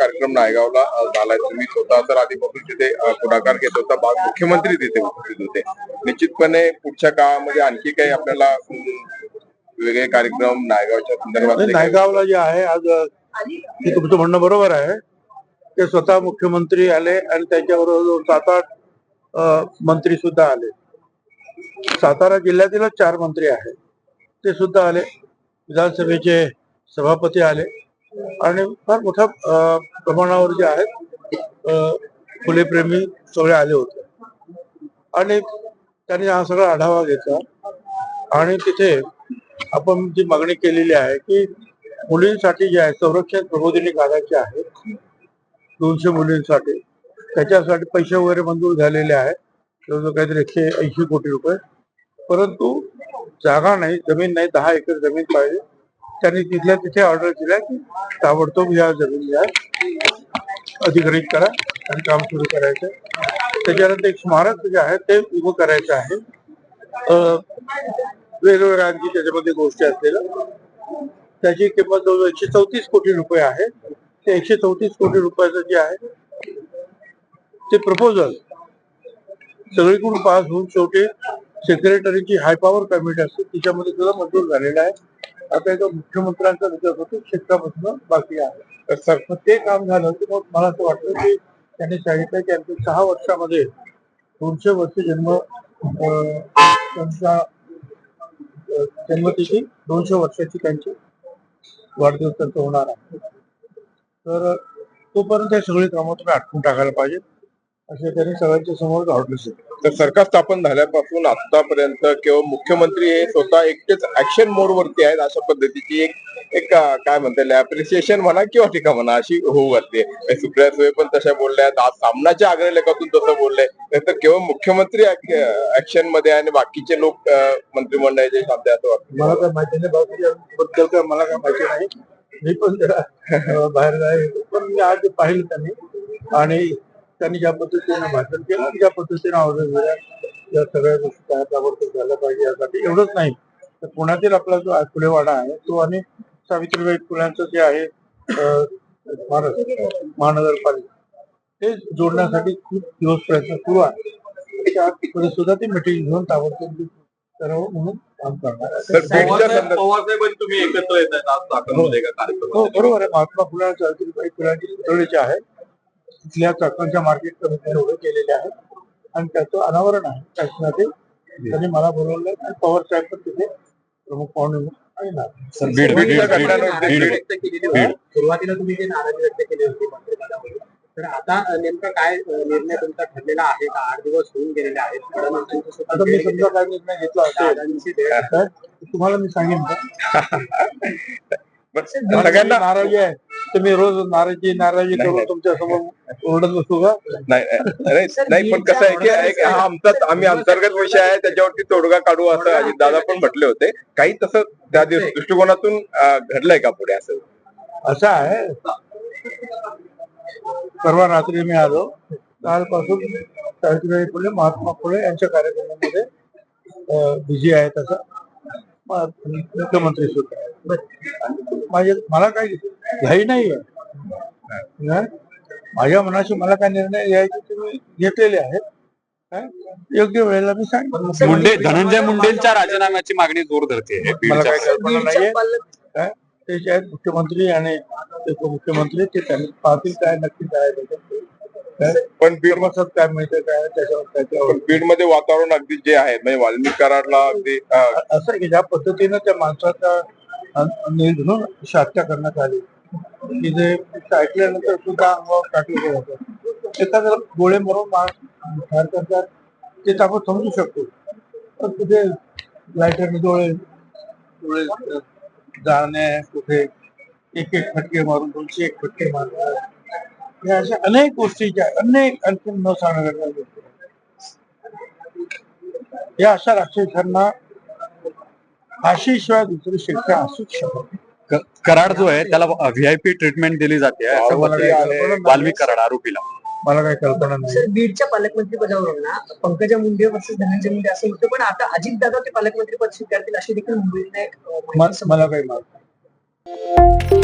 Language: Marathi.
कार्यक्रम नायगावला झालाय. तुम्ही स्वतः तर आधीपासून तिथे पुढाकार घेत होता, मुख्यमंत्री तिथे उपस्थित होते. निश्चितपणे पुढच्या काळामध्ये आणखी काही आपल्याला वेगळे कार्यक्रम नायगावच्या संदर्भात नायगावला जे आहे आज ते तुमचं म्हणणं बरोबर आहे. ते स्वतः मुख्यमंत्री आले आणि त्याच्याबरोबर 7-8 मंत्री सुद्धा आले. सातारा जिल्ह्यातील 4 मंत्री आहेत ते सुद्धा आले. विधानसभेचे सभापती आले आणि फार मोठ्या प्रमाणावर जे आहेत फुलेप्रेमी सगळे आले होते आणि त्यांनी हा सगळा आढावा घेतला. आणि तिथे आपण जी मागणी केलेली आहे की मुलींसाठी जे आहे संरक्षण प्रबोधिनी काढायचे आहे 200 मुलींसाठी, त्याच्यासाठी पैसे वगैरे मंजूर झालेले आहेत, जवळजवळ काहीतरी 180 कोटी रुपये. परंतु जागा नाही, जमीन नाही, 10 एकर जमीन पाहिजे. त्यांनी तिथल्या तिथे ऑर्डर दिला की ताबडतोब या जमीन या अधिग्रहित करा आणि काम सुरू करायचं. त्याच्यानंतर एक स्मारक जे आहे ते उभं करायचं आहे. वेगवेगळ्या आणखी त्याच्यामध्ये गोष्टी असलेल्या त्याची किंमत जवळजवळ 134 कोटी रुपये आहे. ते 134 कोटी रुपयाचं जे आहे ते प्रपोजल सगळीकडून पास होऊन शेवटी सेक्रेटरीची हाय पॉवर कमिटी असते तिच्यामध्ये सुद्धा मंजूर झालेला आहे. आता एका मुख्यमंत्र्यांचा विचार होतो क्षेत्रापासून बाकी आहे. तर ते काम झालं की मग मला असं वाटतं की त्यांनी सांगितलं की आणखी 6 वर्षामध्ये 200 वर्ष त्यांच्या जन्मतिथी 200 वर्षाची त्यांची वाढदिवस त्यांचा होणार आहे. तर तोपर्यंत हे सगळी कामं तुम्ही आटपून टाकायला पाहिजे असे त्यांनी सगळ्यांच्या समोर आवडलं. तर सरकार स्थापन झाल्यापासून आतापर्यंत किंवा मुख्यमंत्री हे स्वतः एकटेच ऍक्शन मोड वरती आहेत अशा पद्धतीची एक काय म्हणता येईल अप्रिसिएशन म्हणा किंवा टीका म्हणा अशी होऊ घातली. सुप्रिया सुळे पण तशा बोलल्या, आज सामनाच्या अग्रलेखातून तसं बोललंय. तर केवळ मुख्यमंत्री ऍक्शन मध्ये आणि बाकीचे लोक मंत्रिमंडळाचे साध्य असं वाटतं. मला काय माहिती नाही बाबतीबद्दल काय मला काय माहिती नाही. मी पण जरा बाहेर जाय पण मी आज पाहिलं त्यांनी आणि त्यांनी ज्या पद्धतीने भाषण केलं ज्या पद्धतीने ऑर्डर दिल्या या सगळ्या गोष्टी ताबडतोब झाल्या पाहिजे यासाठी. एवढंच नाही तर पुण्यातील आपला जो फुलेवाडा आहे तो आणि सावित्रीबाई फुल्यांचं जे आहे महानगरपालिका ते जोडण्यासाठी खूप दिवस प्रयत्न सुरू आहे. त्यामध्ये सुद्धा ती मिटिंग घेऊन ताबडतोब करावं म्हणून काम करणार आहे. तुम्ही एकत्र येत हो बरोबर आहे. महात्मा फुले सावित्रीबाई फुलांची पुतळीचे आहे तिथल्या चाकणच्या मार्केट कमिटीने उभे केलेले आहे आणि त्याचं अनावरण आहे. त्याच्यासाठी त्यांनी मला बोलवलं आणि पवार साहेब पण तिथे प्रमुख पाहुणे सुरुवातीला तुम्ही जे नाराजी व्यक्त केली होती मंत्रिपदावर, तर आता नेमका काय निर्णय तुमचा ठरलेला आहे का? 8 दिवस होऊन गेलेले आहेत. आता मी समजा काय निर्णय घेतला असेल तुम्हाला मी सांगेन का? सगळ्यांना नाराजी आहे तुम्ही रोज नाराजी करून तुमच्या समोर ओरडत बसू का? नाही पण कसं आहे की हा आम्ही अंतर्गत विषय आहे त्याच्यावरती तोडगा काढू असं अजितदादा पण म्हटले होते. काही तसं त्या दृष्टिकोनातून घडलंय का पुढे असं आहे. परवा रात्री मी आलो कालपासून सावित्रीबाई फुले महात्मा फुले यांच्या कार्यक्रमामध्ये बिझी आहे. तसं मुख्यमंत्री सुद्धा मला काही घाई नाहीये. माझ्या मनाशी मला काय निर्णय घ्यायचे तुम्ही घेतलेले आहेत. योग्य वेळेला मी सांगितलं. धनंजय मुंडेंच्या राजीनाम्याची मागणी जोर धरते. मला काही कल्पना नाहीये. ते जे आहेत मुख्यमंत्री आणि उपमुख्यमंत्री ते त्यांनी पाहतील काय नक्की काय पण बीड काय मिळतं काय त्याच्यावर बीड मध्ये वातावरण अगदी जे आहे म्हणजे वाल्मिक कराडला अगदी असं की ज्या पद्धतीनं त्या माणसाचा निर्धून हत्या करण्यात आली की जे ऐकल्यानंतर सुद्धा अंगावर काटलं जातं. एखाद्या गोळे मारून ठार करतात ते आपण समजू शकतो. पण तिथे लायटरने डोळे जाळणे कुठे एक फटके मारून 201 फटके मारणार या अशा अनेक गोष्टीच्या अनेक आणखी न सांगण्याच्या गोष्टी या अशा राक्षसांना फाशीशिवाय दुसरी शिक्षा असूच शकत. कराड जो आहे त्याला व्हीआयपी ट्रीटमेंट दिली जाते वाल्मिक कराड आरोपीला. मला काही कल्पना नाही. बीडच्या पालकमंत्री पदावर ना पंकजा मुंडे वर्सेस धनंजय मुंडे असं होतं पण आता अजितदादा ते पालकमंत्री पद स्वीकारतील अशी देखील मुंबईत मला काही माहिती